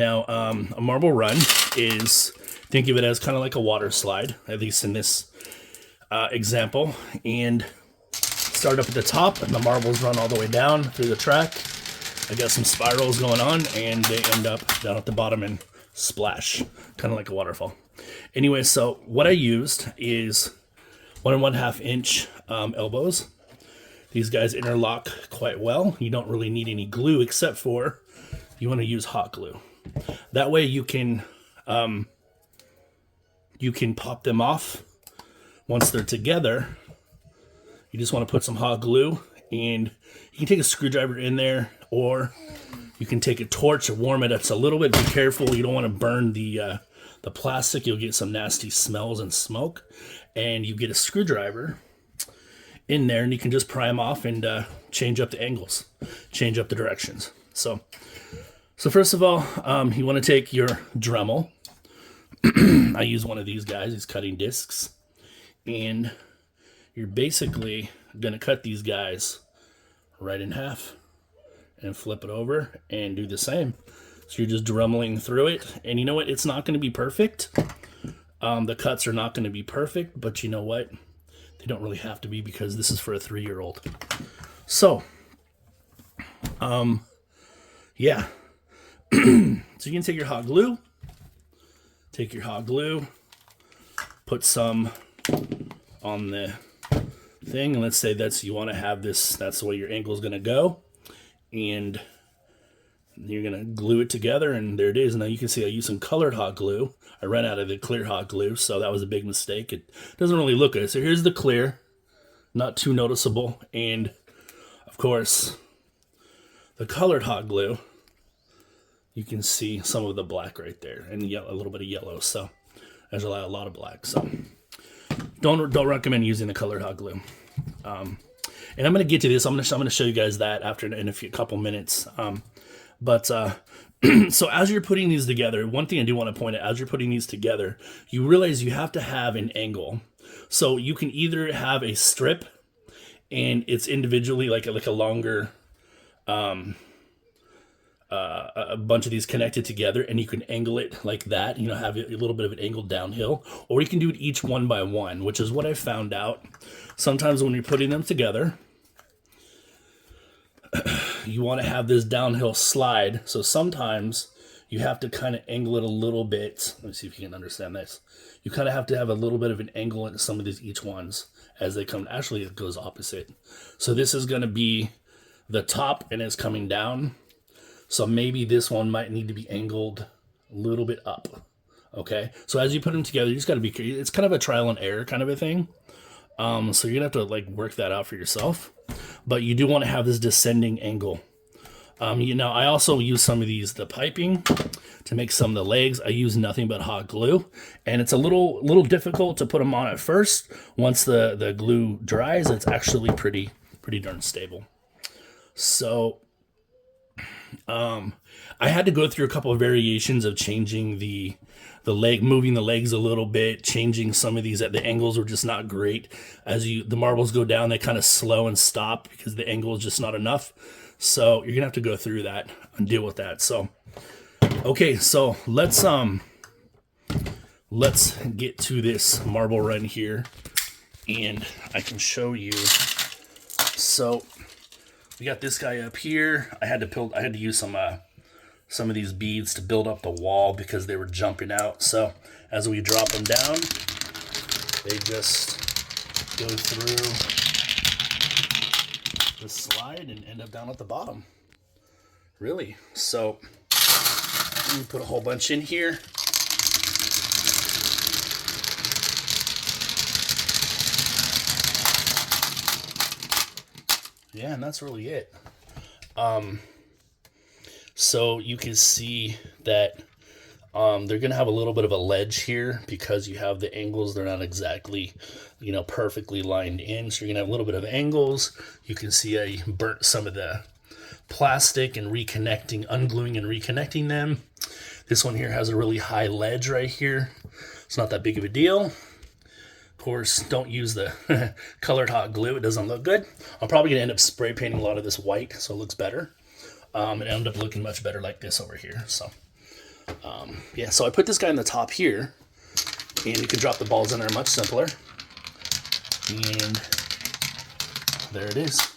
Now, a marble run is, think of it as kind of like a water slide, at least in this example. And start up at the top, and the marbles run all the way down through the track. I got some spirals going on, and they end up down at the bottom and splash, kind of like a waterfall. Anyway, so what I used is 1 1/2 inch elbows. These guys interlock quite well. You don't really need any glue, except for you want to use hot glue. That way you can pop them off once they're together. You just want to put some hot glue, and you can take a screwdriver in there, or you can take a torch and warm it up. It's a little bit, be careful. You don't want to burn the plastic. You'll get some nasty smells and smoke. And you get a screwdriver in there, and you can just pry them off and change up the angles, change up the directions. So first of all, you want to take your Dremel. I use one of these guys, these cutting discs, and you're basically going to cut these guys right in half and flip it over and do the same. So you're just dremeling through it, and you know what? It's not going to be perfect. The cuts are not going to be perfect, but you know what? They don't really have to be, because this is for a 3-year-old. So, yeah. So you can take your hot glue, put some on the thing, and let's say you want to have this, that's the way your angle is going to go, and you're going to glue it together, and there it is. Now you can see I used some colored hot glue. I ran out of the clear hot glue, so that was a big mistake. It doesn't really look good. So here's the clear, not too noticeable, and of course the colored hot glue, you can see some of the black right there, and a little bit of yellow. So there's a lot of black. So don't recommend using the colored hot glue. And I'm going to get to this. I'm going to show you guys that after in a couple minutes. So as you're putting these together, one thing I do want to point out, as you're putting these together, you realize you have to have an angle. So you can either have a strip, and it's individually like a longer, a bunch of these connected together, and you can angle it like that, have a little bit of an angle downhill, or you can do it each one by one, which is what I found out. Sometimes when you're putting them together, you want to have this downhill slide. So sometimes you have to kind of angle it a little bit. Let me see if you can understand this. You kind of have to have a little bit of an angle in some of these each ones as they come. Actually, it goes opposite. So this is going to be the top, and it's coming down. So maybe this one might need to be angled a little bit up. Okay. So as you put them together, you just got to be, it's kind of a trial and error kind of a thing. So you're gonna have to work that out for yourself, but you do want to have this descending angle. I also use some of the piping to make some of the legs. I use nothing but hot glue, and it's a little difficult to put them on at first. Once the glue dries, it's actually pretty darn stable. So, I had to go through a couple of variations of changing the leg, moving the legs a little bit, changing some of these. The angles were just not great. As the marbles go down, they kind of slow and stop because the angle is just not enough. So you're gonna have to go through that and deal with that. So, okay, so let's get to this marble run here, and I can show you. So we got this guy up here. I had to use some of these beads to build up the wall because they were jumping out. So as we drop them down, they just go through the slide and end up down at the bottom. Really. So let me put a whole bunch in here. Yeah, and that's really it. So you can see that they're going to have a little bit of a ledge here because you have the angles. They're not exactly, perfectly lined in. So you're going to have a little bit of angles. You can see I burnt some of the plastic and ungluing and reconnecting them. This one here has a really high ledge right here. It's not that big of a deal. Of course, don't use the colored hot glue. It doesn't look good. I'm probably going to end up spray painting a lot of this white so it looks better. And end up looking much better like this over here. So, Yeah, so I put this guy on the top here, and you can drop the balls in there much simpler. And there it is.